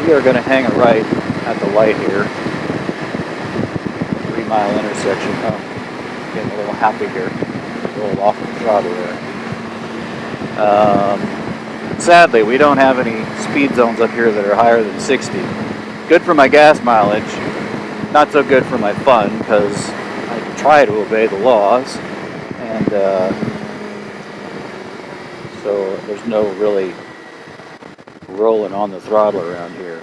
We are going to hang a right at the light here. 3-mile intersection. Oh, getting a little happy here. Rolled off the throttle there. Sadly, we don't have any speed zones up here that are higher than 60. Good for my gas mileage. Not so good for my fun, because I try to obey the laws. And so there's no really rolling on the throttle around here.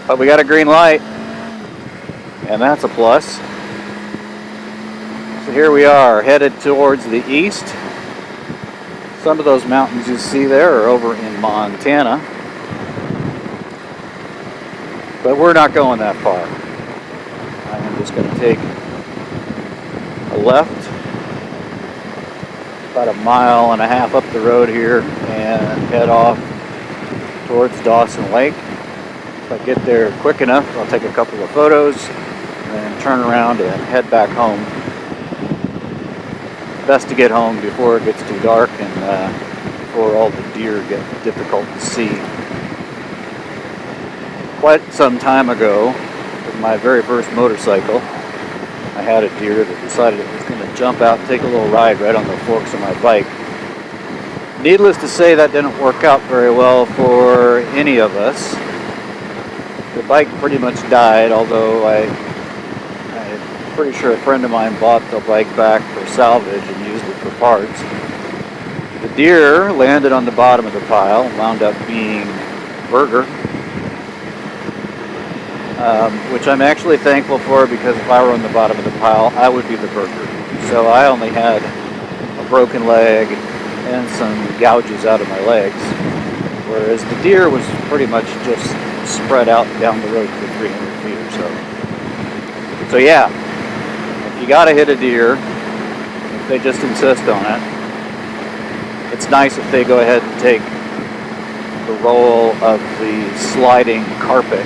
But we got a green light, and that's a plus. So here we are, headed towards the east. Some of those mountains you see there are over in Montana. But we're not going that far. I am just going to take a left about 1.5 miles up the road here and head off towards Dawson Lake. If I get there quick enough, I'll take a couple of photos and turn around and head back home. Best to get home before it gets too dark and before all the deer get difficult to see. Quite some time ago, with my very first motorcycle, I had a deer that decided it was going to jump out and take a little ride right on the forks of my bike. Needless to say, that didn't work out very well for any of us. The bike pretty much died, although I'm pretty sure a friend of mine bought the bike back for salvage and used it for parts. The deer landed on the bottom of the pile, wound up being Burger, which I'm actually thankful for, because if I were on the bottom of the pile, I would be the Burger. So I only had a broken leg and some gouges out of my legs, whereas the deer was pretty much just spread out down the road for 300 feet or so. So yeah, if you gotta hit a deer, if they just insist on it, it's nice if they go ahead and take the role of the sliding carpet.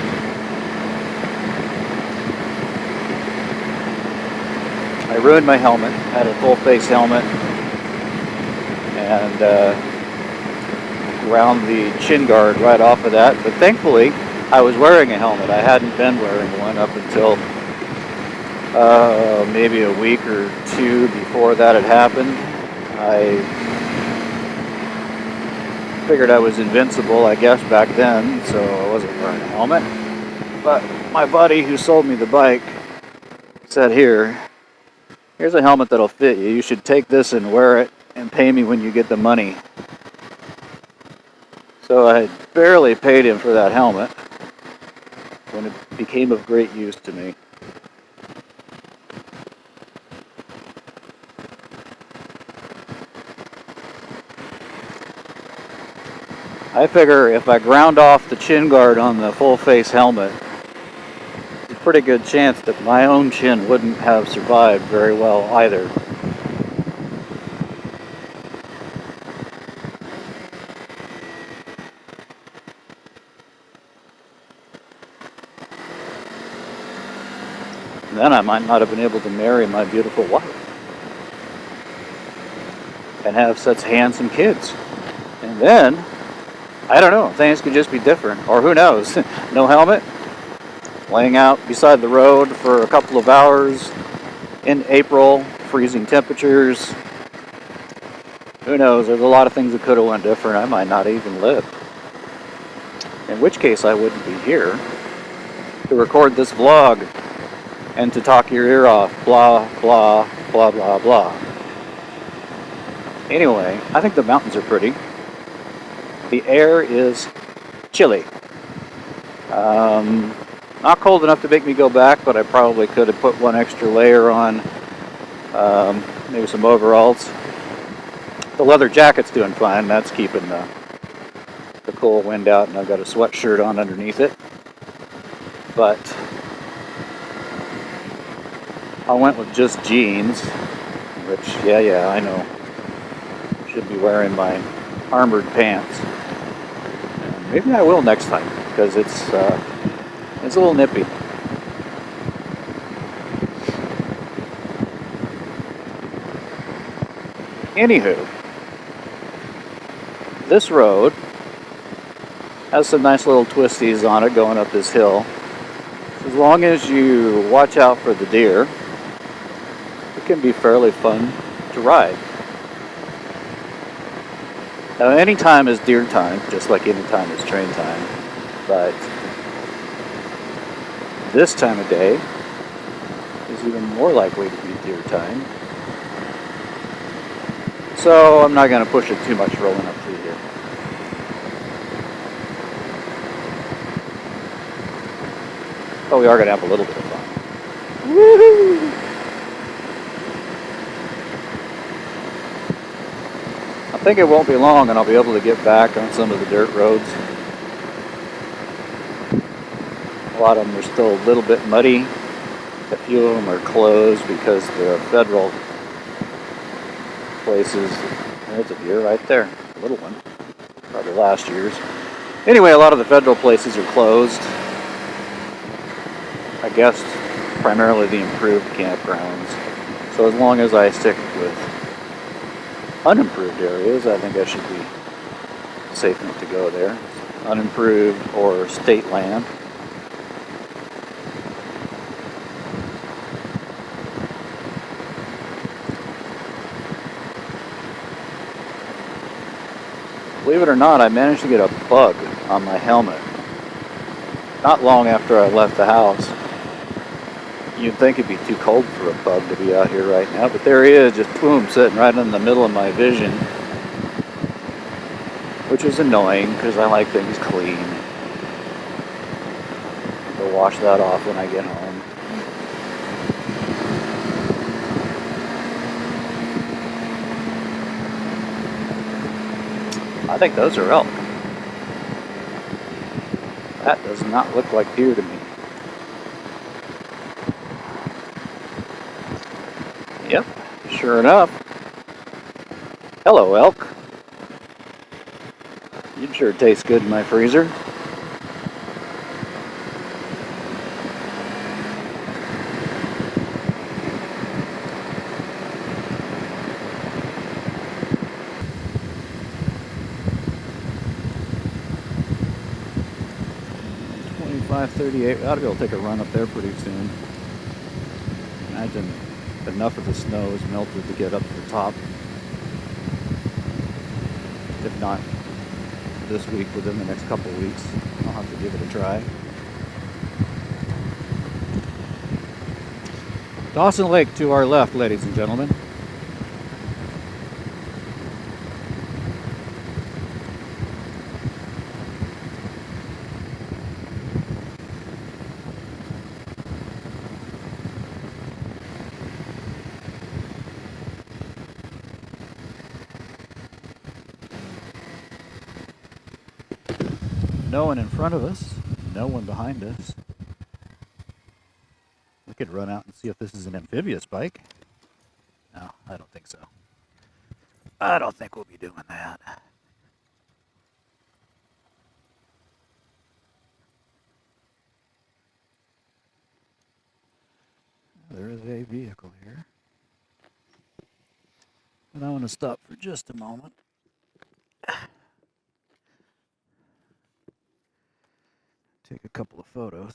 I ruined my helmet, had a full face helmet, and ground the chin guard right off of that, but thankfully I was wearing a helmet. I hadn't been wearing one up until maybe a week or two before that had happened. I figured I was invincible, I guess, back then, so I wasn't wearing a helmet. But my buddy who sold me the bike said, here's a helmet that'll fit you. You should take this and wear it and pay me when you get the money. So I barely paid him for that helmet when it became of great use to me. I figure if I ground off the chin guard on the full face helmet, there's a pretty good chance that my own chin wouldn't have survived very well either. And then I might not have been able to marry my beautiful wife and have such handsome kids. And then, I don't know, things could just be different. Or who knows, no helmet, laying out beside the road for a couple of hours in April, freezing temperatures. Who knows, there's a lot of things that could have went different. I might not even live. In which case I wouldn't be here to record this vlog and to talk your ear off, blah, blah, blah, blah, blah. Anyway, I think the mountains are pretty. The air is chilly. Not cold enough to make me go back, but I probably could have put one extra layer on, maybe some overalls. The leather jacket's doing fine. That's keeping the cool wind out, and I've got a sweatshirt on underneath it. But I went with just jeans, which, yeah, I know. Should be wearing my armored pants. And maybe I will next time, because it's a little nippy. Anywho, this road has some nice little twisties on it going up this hill. As long as you watch out for the deer, it can be fairly fun to ride. Now, any time is deer time, just like any time is train time, but this time of day is even more likely to be deer time. So I'm not going to push it too much rolling up through here. But we are going to have a little bit of fun. Woohoo! I think it won't be long and I'll be able to get back on some of the dirt roads. A lot of them are still a little bit muddy. A few of them are closed because the federal places, there's a deer right there, a little one, probably last year's. Anyway, a lot of the federal places are closed. I guess primarily the improved campgrounds. So as long as I stick with unimproved areas, I think I should be safe enough to go there. Unimproved or state land. Believe it or not, I managed to get a bug on my helmet not long after I left the house. You'd think it'd be too cold for a bug to be out here right now, but there he is, just boom, sitting right in the middle of my vision, which is annoying because I like things clean. I'll wash that off when I get home. I think those are elk. That does not look like deer to me. Yep, sure enough. Hello, elk. You'd sure taste good in my freezer. $25.38. We ought to be able to take a run up there pretty soon. Imagine enough of the snow is melted to get up to the top. If not this week, within the next couple of weeks, I'll have to give it a try. Dawson Lake to our left, ladies and gentlemen. No one in front of us, no one behind us. We could run out and see if this is an amphibious bike. No, I don't think so. I don't think we'll be doing that. There is a vehicle here. And I want to stop for just a moment. Take a couple of photos.